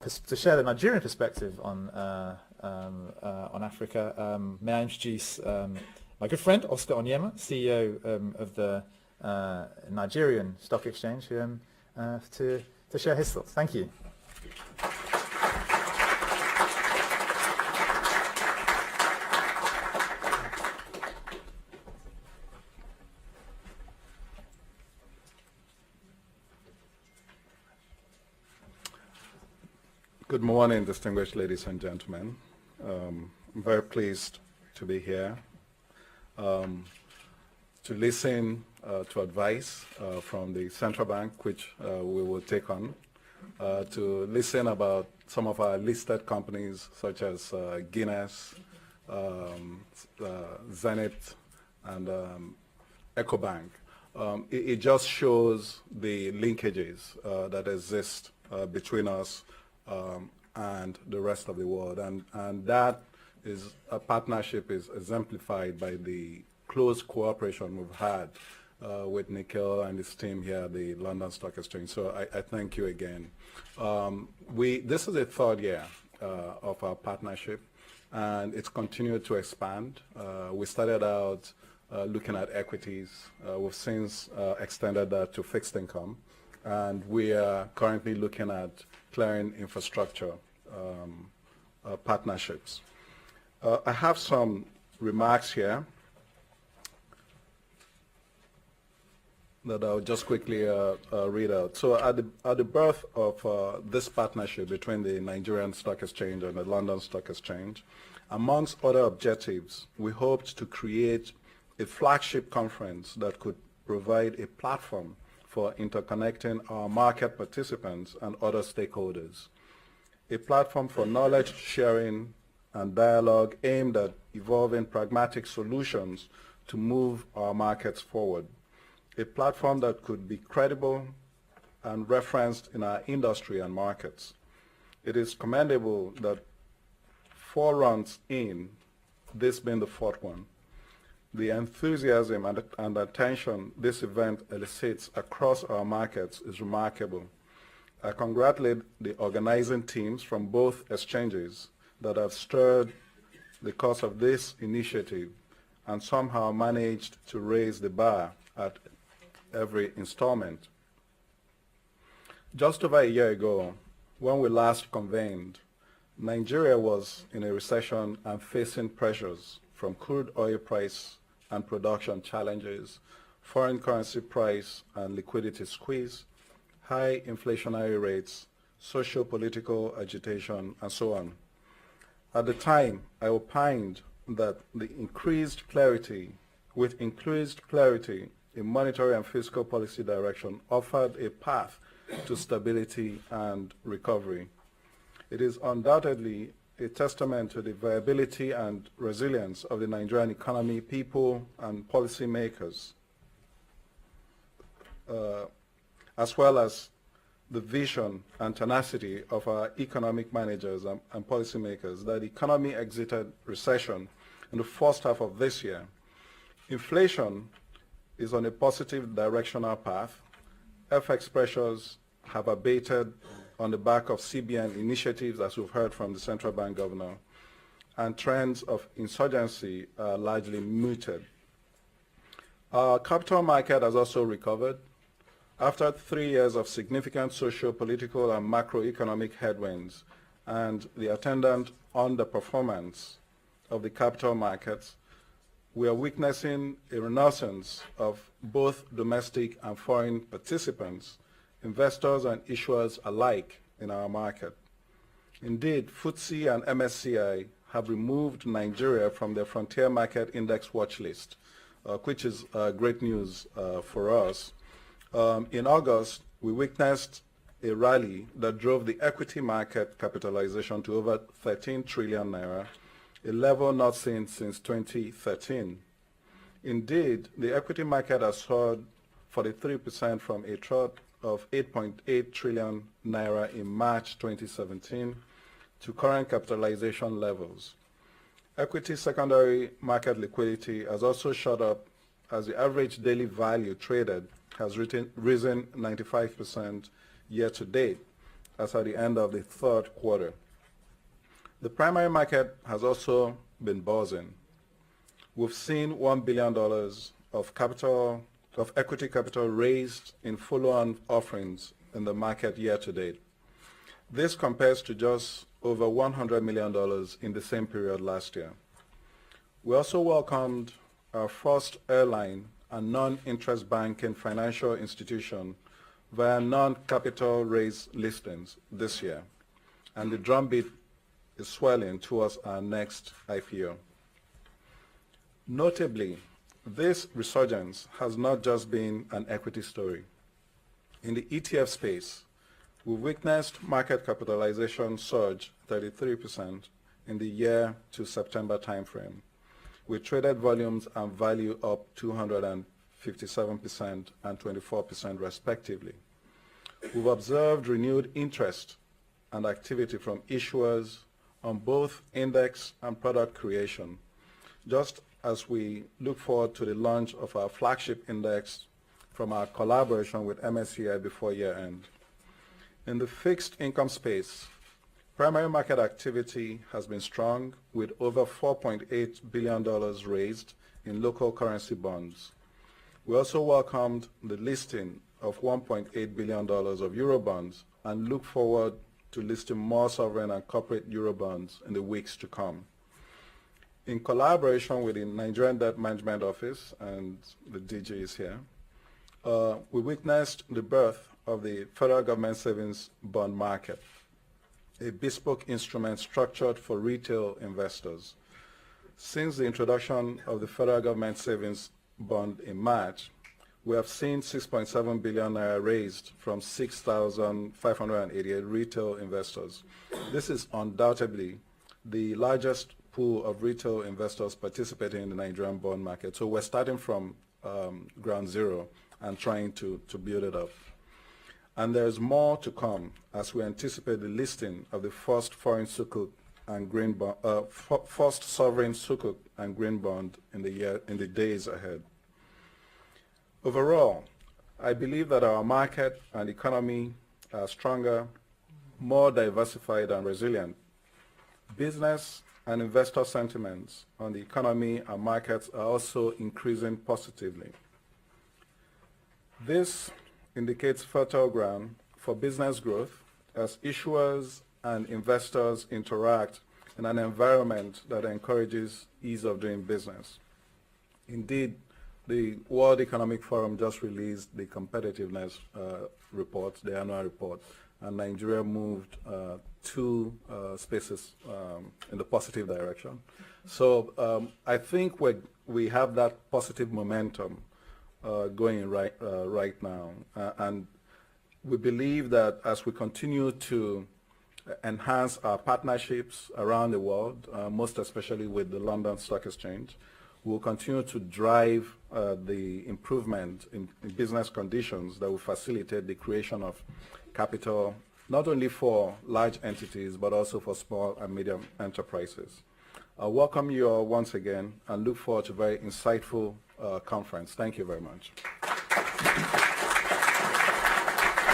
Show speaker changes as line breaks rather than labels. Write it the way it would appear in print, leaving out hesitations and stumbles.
to share the Nigerian perspective on Africa, may I introduce my good friend Oscar Onyema, CEO of the Nigerian Stock Exchange, to share his thoughts. Thank you.
Good morning, distinguished ladies and gentlemen. I'm very pleased to be here to listen to advice from the central bank, which we will take on, to listen about some of our listed companies such as Guinness, Zenith, and EcoBank. It just shows the linkages that exist between us and the rest of the world, and that is a partnership is exemplified by the close cooperation we've had with Nikhil and his team here at the London Stock Exchange. So I thank you again. This is the third year of our partnership, and it's continued to expand. We started out looking at equities. We've since extended that to fixed income, and we are currently looking at clearing infrastructure partnerships. I have some remarks here that I'll just quickly read out. So at the birth of this partnership between the Nigerian Stock Exchange and the London Stock Exchange, amongst other objectives, we hoped to create a flagship conference that could provide a platform for interconnecting our market participants and other stakeholders, a platform for knowledge sharing and dialogue aimed at evolving pragmatic solutions to move our markets forward, a platform that could be credible and referenced in our industry and markets. It is commendable that 4 runs in, this being the 4th one, the enthusiasm and attention this event elicits across our markets is remarkable. I congratulate the organizing teams from both exchanges that have stirred the cause of this initiative and somehow managed to raise the bar at every installment. Just over a year ago, when we last convened, Nigeria was in a recession and facing pressures from crude oil price and production challenges, foreign currency price and liquidity squeeze, high inflationary rates, socio-political agitation, and so on. At the time, I opined that with increased clarity in monetary and fiscal policy direction offered a path to stability and recovery. It is undoubtedly a testament to the viability and resilience of the Nigerian economy, people, and policymakers, as well as the vision and tenacity of our economic managers and policymakers, that the economy exited recession in the first half of this year. Inflation is on a positive directional path. FX pressures have abated on the back of CBN initiatives, as we've heard from the central bank governor, and trends of insurgency are largely muted. Our capital market has also recovered. After 3 years of significant socio-political and macroeconomic headwinds and the attendant underperformance of the capital markets, we are witnessing a renaissance of both domestic and foreign participants, investors and issuers alike in our market. Indeed, FTSE and MSCI have removed Nigeria from their frontier market index watch list, which is great news for us. In August, we witnessed a rally that drove the equity market capitalization to over 13 trillion naira, a level not seen since 2013. Indeed, the equity market has soared 43% from a trough of 8.8 trillion naira in March 2017 to current capitalization levels. Equity secondary market liquidity has also shot up as the average daily value traded has risen 95% year to date as at the end of the third quarter. The primary market has also been buzzing. We've seen $1 billion of equity capital raised in follow-on offerings in the market year to date. This compares to just over $100 million in the same period last year. We also welcomed our first airline and non-interest banking financial institution via non-capital raise listings this year, and the drumbeat is swelling towards our next IPO. Notably, this resurgence has not just been an equity story. In the ETF space, we witnessed market capitalization surge 33% in the year to September timeframe, with traded volumes and value up 257% and 24% respectively. We've observed renewed interest and activity from issuers on both index and product creation, just as we look forward to the launch of our flagship index from our collaboration with MSCI before year end. In the fixed income space, primary market activity has been strong, with over $4.8 billion raised in local currency bonds. We also welcomed the listing of $1.8 billion of Eurobonds and look forward to listing more sovereign and corporate Eurobonds in the weeks to come. In collaboration with the Nigerian Debt Management Office, and the DG is here, we witnessed the birth of the Federal Government Savings Bond Market, a bespoke instrument structured for retail investors. Since the introduction of the Federal Government Savings Bond in March, we have seen 6.7 billion naira raised from 6,588 retail investors. This is undoubtedly the largest pool of retail investors participating in the Nigerian bond market. So we're starting from ground zero and trying to build it up. And there's more to come as we anticipate the listing of the first foreign sukuk and green bond, first sovereign sukuk and green bond in the days ahead. Overall, I believe that our market and economy are stronger, more diversified and resilient. Business and investor sentiments on the economy and markets are also increasing positively. This indicates fertile ground for business growth as issuers and investors interact in an environment that encourages ease of doing business. Indeed, the World Economic Forum just released the competitiveness report, the annual report, and Nigeria moved two spaces in the positive direction. So I think we have that positive momentum going right now, and we believe that as we continue to enhance our partnerships around the world, most especially with the London Stock Exchange, we'll continue to drive the improvement in business conditions that will facilitate the creation of capital, not only for large entities, but also for small and medium enterprises. I welcome you all once again and look forward to a very insightful conference. Thank you very much.